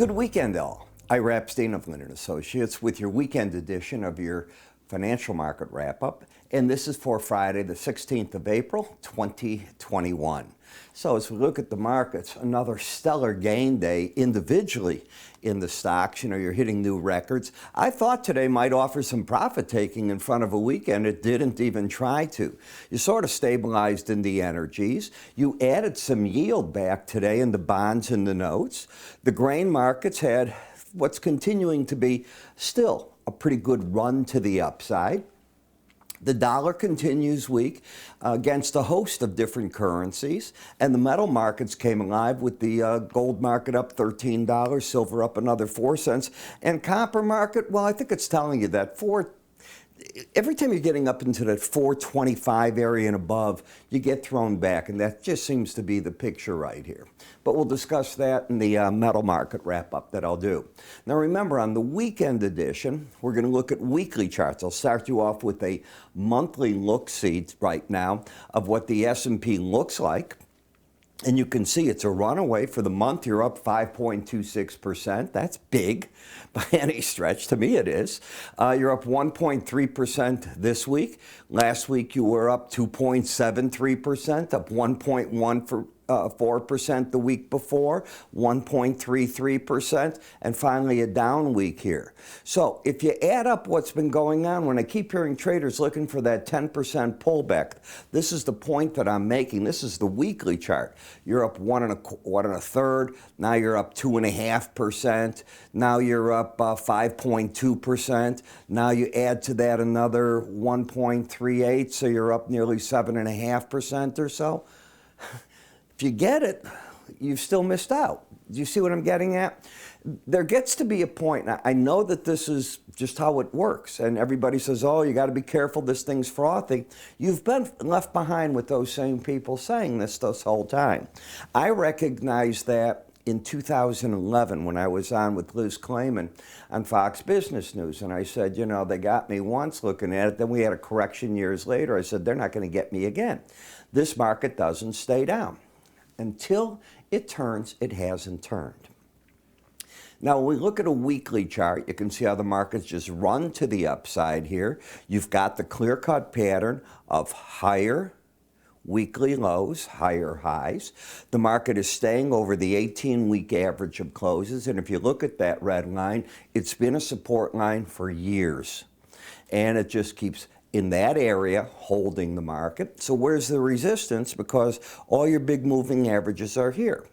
Good weekend, all. Ira Epstein of Linn Associates with your weekend edition of your financial market wrap-up. And this is for Friday, the 16th of April, 2021. So as we look at the markets, another stellar gain day individually in the stocks. You know, you're hitting new records. I thought today might offer some profit taking in front of a weekend. It didn't even try to. You sort of stabilized in the energies. You added some yield back today in the bonds and the notes. The grain markets had what's continuing to be still a pretty good run to the upside. The dollar continues weak against a host of different currencies, and the metal markets came alive with the gold market up $13, silver up another 4 cents, and copper market, well, I think it's telling you that every time you're getting up into that 425 area and above, you get thrown back, and that just seems to be the picture right here. But we'll discuss that in the metal market wrap-up that I'll do. Now remember, on the weekend edition, we're going to look at weekly charts. I'll start you off with a monthly look-see right now of what the S&P looks like. And you can see it's a runaway. For the month, you're up 5.26%. That's big by any stretch. To me, it is. You're up 1.3% this week. Last week, you were up 2.73%, up 1.4% the week before, 1.33%, and finally a down week here. So if you add up what's been going on, when I keep hearing traders looking for that 10% pullback, this is the point that I'm making. This is the weekly chart. You're up 1.25. Now you're up 2.5%. Now you're up 5.2%. Now you add to that another 1.38, so you're up nearly 7.5% or so. If you get it, you've still missed out. Do you see what I'm getting at? There gets to be a point, and I know that this is just how it works, and everybody says, oh, you got to be careful, this thing's frothy. You've been left behind with those same people saying this whole time. I recognize that in 2011 when I was on with Liz Clayman on Fox Business News, and I said, you know, they got me once looking at it, then we had a correction years later. I said, they're not going to get me again. This market doesn't stay down. Until it turns, it hasn't turned. Now, when we look at a weekly chart, you can see how the markets just run to the upside here. You've got the clear-cut pattern of higher weekly lows, higher highs. The market is staying over the 18-week average of closes, and if you look at that red line, it's been a support line for years, and it just keeps in that area holding the market. So where's the resistance? Because all your big moving averages are here.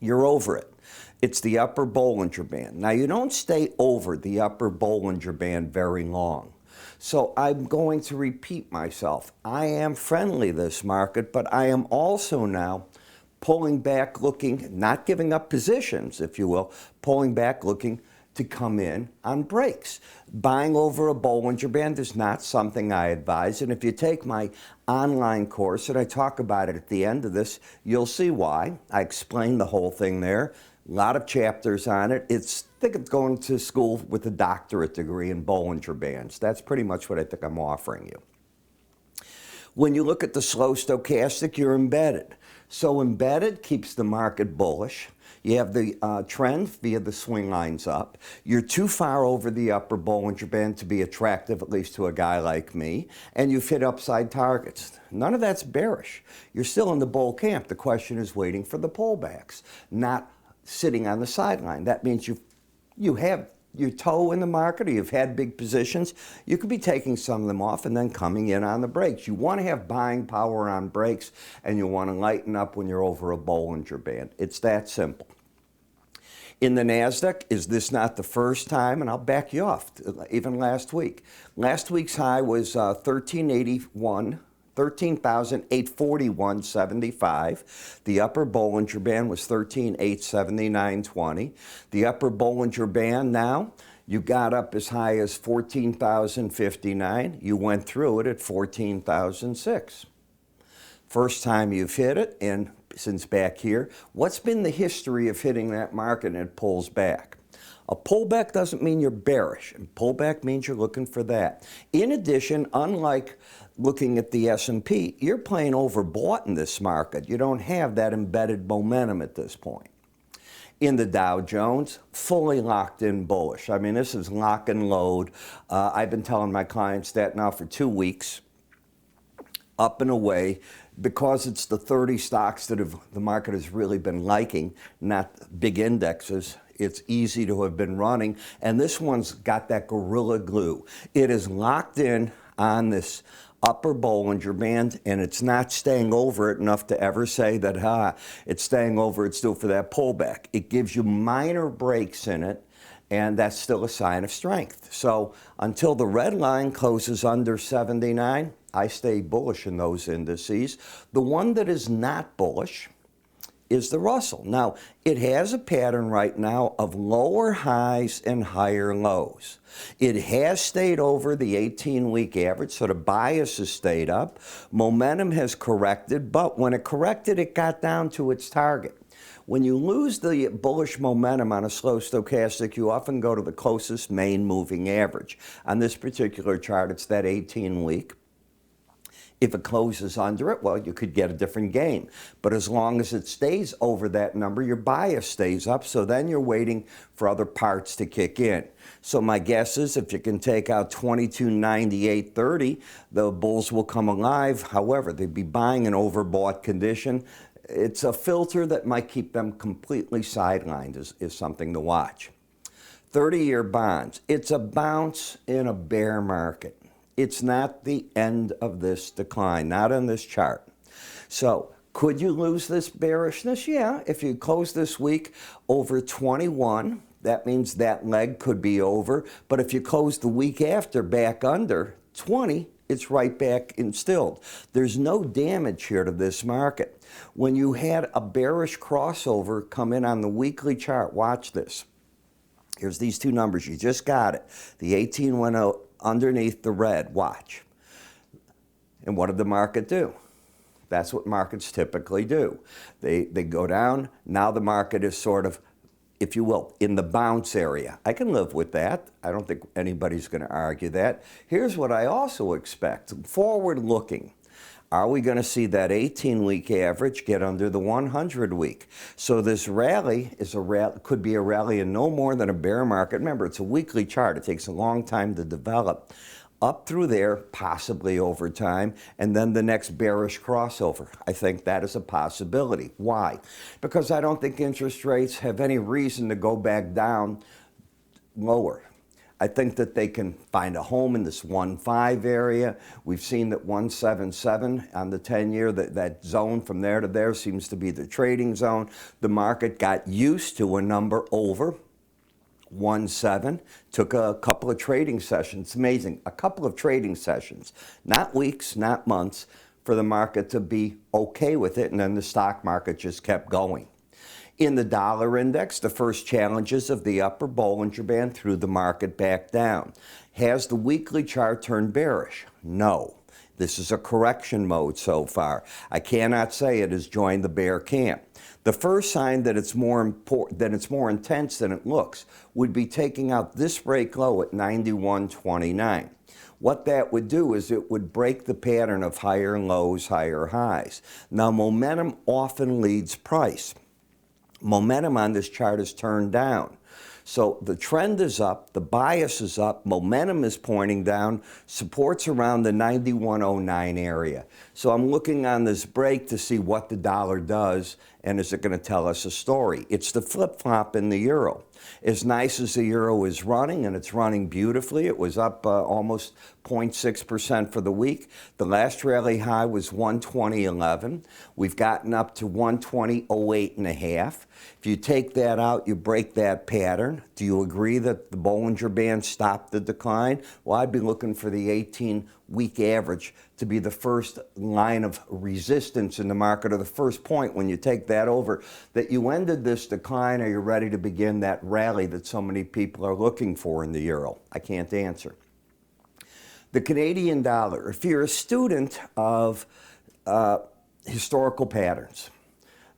You're over it. It's the upper Bollinger Band. Now, you don't stay over the upper Bollinger Band very long. So I'm going to repeat myself. I am friendly this market, but I am also now pulling back, looking, not giving up positions, if you will, pulling back, looking to come in on breaks. Buying over a Bollinger Band is not something I advise, and if you take my online course, and I talk about it at the end of this, you'll see why. I explain the whole thing there. A lot of chapters on it. I think it's going to school with a doctorate degree in Bollinger Bands. That's pretty much what I think I'm offering you. When you look at the slow stochastic, you're embedded. So embedded keeps the market bullish. You have the trend via the swing lines up. You're too far over the upper Bollinger Band to be attractive, at least to a guy like me, and you've hit upside targets. None of that's bearish. You're still in the bull camp. The question is waiting for the pullbacks, not sitting on the sideline. That means you have your toe in the market, or you've had big positions. You could be taking some of them off and then coming in on the breaks. You want to have buying power on breaks, and you want to lighten up when you're over a Bollinger Band. It's that simple. In the NASDAQ, is this not the first time? And I'll back you off, even last week. Last week's high was 13,841.75. The upper Bollinger Band was 13,879.20. The upper Bollinger Band now, you got up as high as 14,059. You went through it at 14,006. First time you've hit it, and since back here, what's been the history of hitting that market and it pulls back? A pullback doesn't mean you're bearish, and pullback means you're looking for that. In addition, unlike looking at the S&P, you're playing overbought in this market. You don't have that embedded momentum at this point. In the Dow Jones, fully locked in bullish. I mean, this is lock and load. I've been telling my clients that now for 2 weeks, up and away, because it's the 30 stocks that the market has really been liking, not big indexes. It's easy to have been running, and this one's got that gorilla glue. It is locked in on this upper Bollinger Band, and it's not staying over it enough to ever say that, it's staying over, it's due for that pullback. It gives you minor breaks in it, and that's still a sign of strength. So until the red line closes under 79, I stay bullish in those indices. The one that is not bullish is the Russell. Now, it has a pattern right now of lower highs and higher lows. It has stayed over the 18-week average, so the bias has stayed up. Momentum has corrected, but when it corrected, it got down to its target. When you lose the bullish momentum on a slow stochastic, you often go to the closest main moving average. On this particular chart, it's that 18-week. If it closes under it, well, you could get a different game. But as long as it stays over that number, your bias stays up, so then you're waiting for other parts to kick in. So my guess is if you can take out 2298.30, the bulls will come alive. However, they'd be buying an overbought condition. It's a filter that might keep them completely sidelined, is something to watch. 30-year bonds. It's a bounce in a bear market. It's not the end of this decline, not on this chart. So could you lose this bearishness? Yeah, if you close this week over 21, that means that leg could be over. But if you close the week after back under 20, it's right back instilled. There's no damage here to this market. When you had a bearish crossover come in on the weekly chart, watch this. Here's these two numbers. You just got it. The 18 went out underneath the red. Watch. And what did the market do? That's what markets typically do. They go down. Now the market is sort of, if you will, in the bounce area. I can live with that. I don't think anybody's going to argue that. Here's what I also expect. Forward looking. Are we going to see that 18-week average get under the 100-week? So this rally is could be a rally in no more than a bear market. Remember, it's a weekly chart. It takes a long time to develop. Up through there, possibly over time, and then the next bearish crossover. I think that is a possibility. Why? Because I don't think interest rates have any reason to go back down lower. I think that they can find a home in this 1.5 area. We've seen that 1.77 on the 10-year, that zone from there to there seems to be the trading zone. The market got used to a number over 1.7. Took a couple of trading sessions. It's amazing. A couple of trading sessions, not weeks, not months, for the market to be okay with it, and then the stock market just kept going. In the dollar index, the first challenges of the upper Bollinger Band threw the market back down. Has the weekly chart turned bearish? No. This is a correction mode so far. I cannot say it has joined the bear camp. The first sign that it's more intense than it looks would be taking out this break low at 91.29. What that would do is it would break the pattern of higher lows, higher highs. Now, momentum often leads price. Momentum on this chart is turned down. So the trend is up, the bias is up, momentum is pointing down, support's around the 91.09 area. So I'm looking on this break to see what the dollar does, and is it going to tell us a story? It's the flip-flop in the euro. As nice as the euro is running, and it's running beautifully, it was up almost 0.6% for the week. The last rally high was 120.11. We've gotten up to 120.08.5. If you take that out, you break that pattern. Do you agree that the Bollinger Band stopped the decline? Well, I'd be looking for the 18-week average to be the first line of resistance in the market, or the first point when you take that over, that you ended this decline, or you're ready to begin that rally that so many people are looking for in the euro. I can't answer. The Canadian dollar, if you're a student of historical patterns,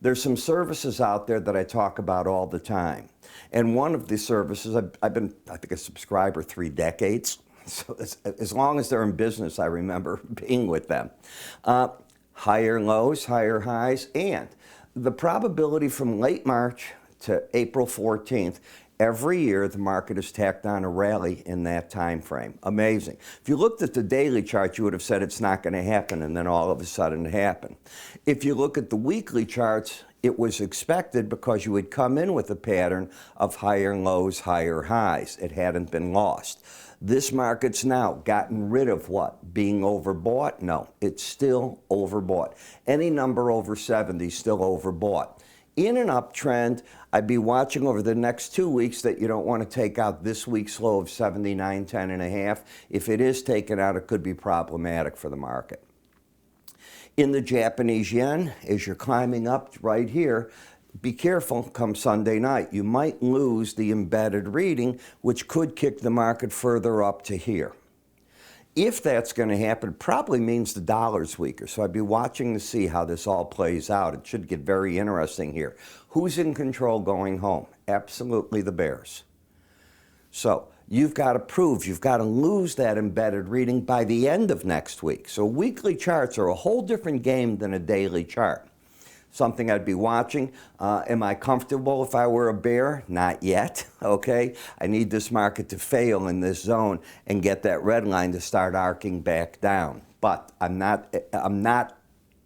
there's some services out there that I talk about all the time. And one of the services, I've been, I think, a subscriber 3 decades. So as long as they're in business, I remember being with them. Higher lows, higher highs, and the probability from late March to April 14th, every year the market has tacked on a rally in that time frame. Amazing. If you looked at the daily chart, you would have said it's not going to happen, and then all of a sudden it happened. If you look at the weekly charts, it was expected because you would come in with a pattern of higher lows, higher highs. It hadn't been lost. This market's now gotten rid of what? Being overbought? No, it's still overbought. Any number over 70 is still overbought. In an uptrend, I'd be watching over the next 2 weeks that you don't want to take out this week's low of 79.10.5. If it is taken out, it could be problematic for the market. In the Japanese yen, as you're climbing up right here, be careful come Sunday night. You might lose the embedded reading, which could kick the market further up to here. If that's going to happen, it probably means the dollar's weaker. So I'd be watching to see how this all plays out. It should get very interesting here. Who's in control going home? Absolutely the bears. So you've got to prove, you've got to lose that embedded reading by the end of next week. So weekly charts are a whole different game than a daily chart. Something I'd be watching. Am I comfortable if I were a bear? Not yet, okay? I need this market to fail in this zone and get that red line to start arcing back down. But I'm not,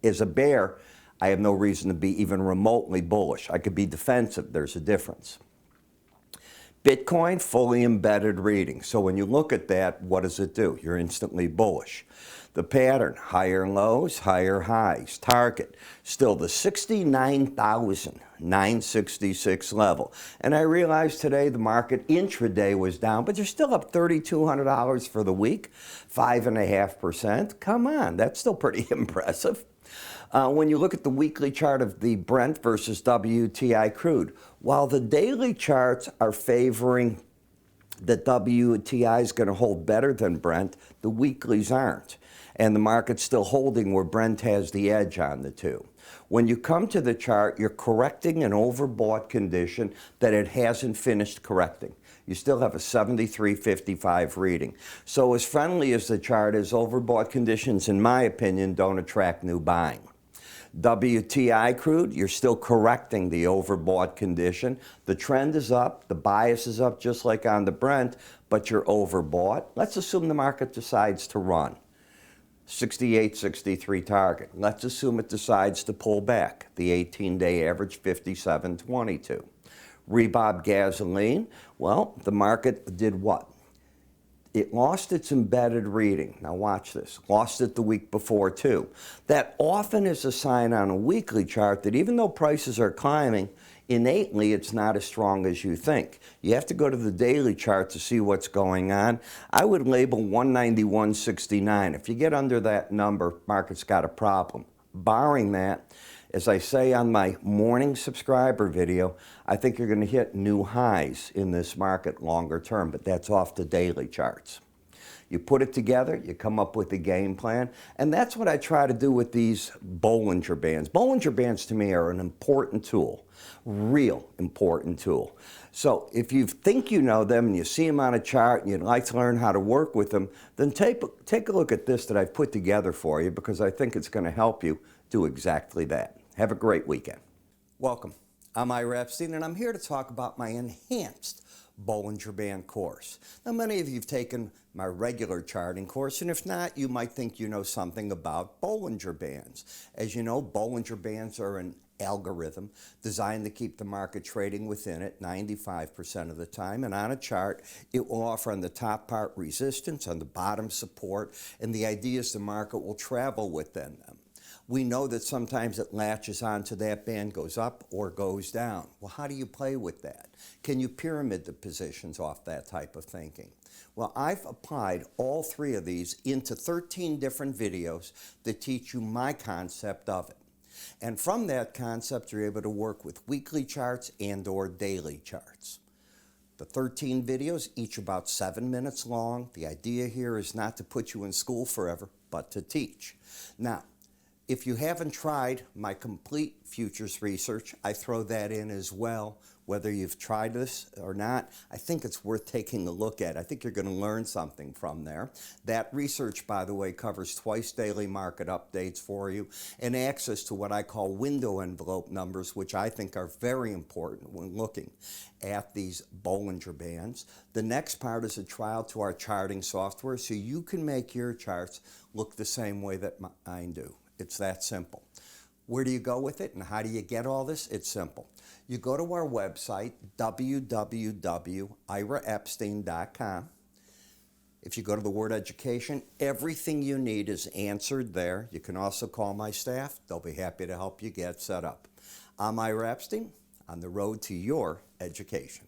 as a bear, I have no reason to be even remotely bullish. I could be defensive. There's a difference. Bitcoin, fully embedded reading. So when you look at that, what does it do? You're instantly bullish. The pattern, higher lows, higher highs. Target, still the 69,966 level. And I realized today the market intraday was down, but you're still up $3,200 for the week, 5.5%. Come on, that's still pretty impressive. When you look at the weekly chart of the Brent versus WTI crude, while the daily charts are favoring that WTI is going to hold better than Brent, the weeklies aren't. And the market's still holding where Brent has the edge on the two. When you come to the chart, you're correcting an overbought condition that it hasn't finished correcting. You still have a 73.55 reading. So as friendly as the chart is, overbought conditions, in my opinion, don't attract new buying. WTI crude, you're still correcting the overbought condition. The trend is up, the bias is up just like on the Brent, but you're overbought. Let's assume the market decides to run. 68.63 target. Let's assume it decides to pull back. The 18-day average, 57.22. Rebob gasoline, well, the market did what? It lost its embedded reading. Now watch this. Lost it the week before too. That often is a sign on a weekly chart that even though prices are climbing, innately it's not as strong as you think. You have to go to the daily chart to see what's going on. I would label 191.69. If you get under that number, market's got a problem. Barring that, as I say on my morning subscriber video, I think you're going to hit new highs in this market longer term, but that's off the daily charts. You put it together, you come up with a game plan, and that's what I try to do with these Bollinger Bands. Bollinger Bands to me are an important tool, real important tool. So if you think you know them and you see them on a chart and you'd like to learn how to work with them, then take a look at this that I've put together for you because I think it's going to help you do exactly that. Have a great weekend. Welcome. I'm Ira Epstein, and I'm here to talk about my enhanced Bollinger Band course. Now, many of you have taken my regular charting course, and if not, you might think you know something about Bollinger Bands. As you know, Bollinger Bands are an algorithm designed to keep the market trading within it 95% of the time, and on a chart, it will offer on the top part resistance, on the bottom support, and the idea is the market will travel within them. We know that sometimes it latches onto that band, goes up or goes down. Well, how do you play with that? Can you pyramid the positions off that type of thinking? Well, I've applied all three of these into 13 different videos that teach you my concept of it. And from that concept, you're able to work with weekly charts and or daily charts. The 13 videos, each about 7 minutes long. The idea here is not to put you in school forever, but to teach. Now, if you haven't tried my complete futures research, I throw that in as well Whether you've tried this or not, I think it's worth taking a look at. I think you're going to learn something from there. That research, by the way, covers twice daily market updates for you and access to what I call window envelope numbers, which I think are very important when looking at these Bollinger Bands. The next part is a trial to our charting software so you can make your charts look the same way that mine do. It's that simple. Where do you go with it and how do you get all this? It's simple. You go to our website, www.iraepstein.com. If you go to the word education, everything you need is answered there. You can also call my staff. They'll be happy to help you get set up. I'm Ira Epstein, on the road to your education.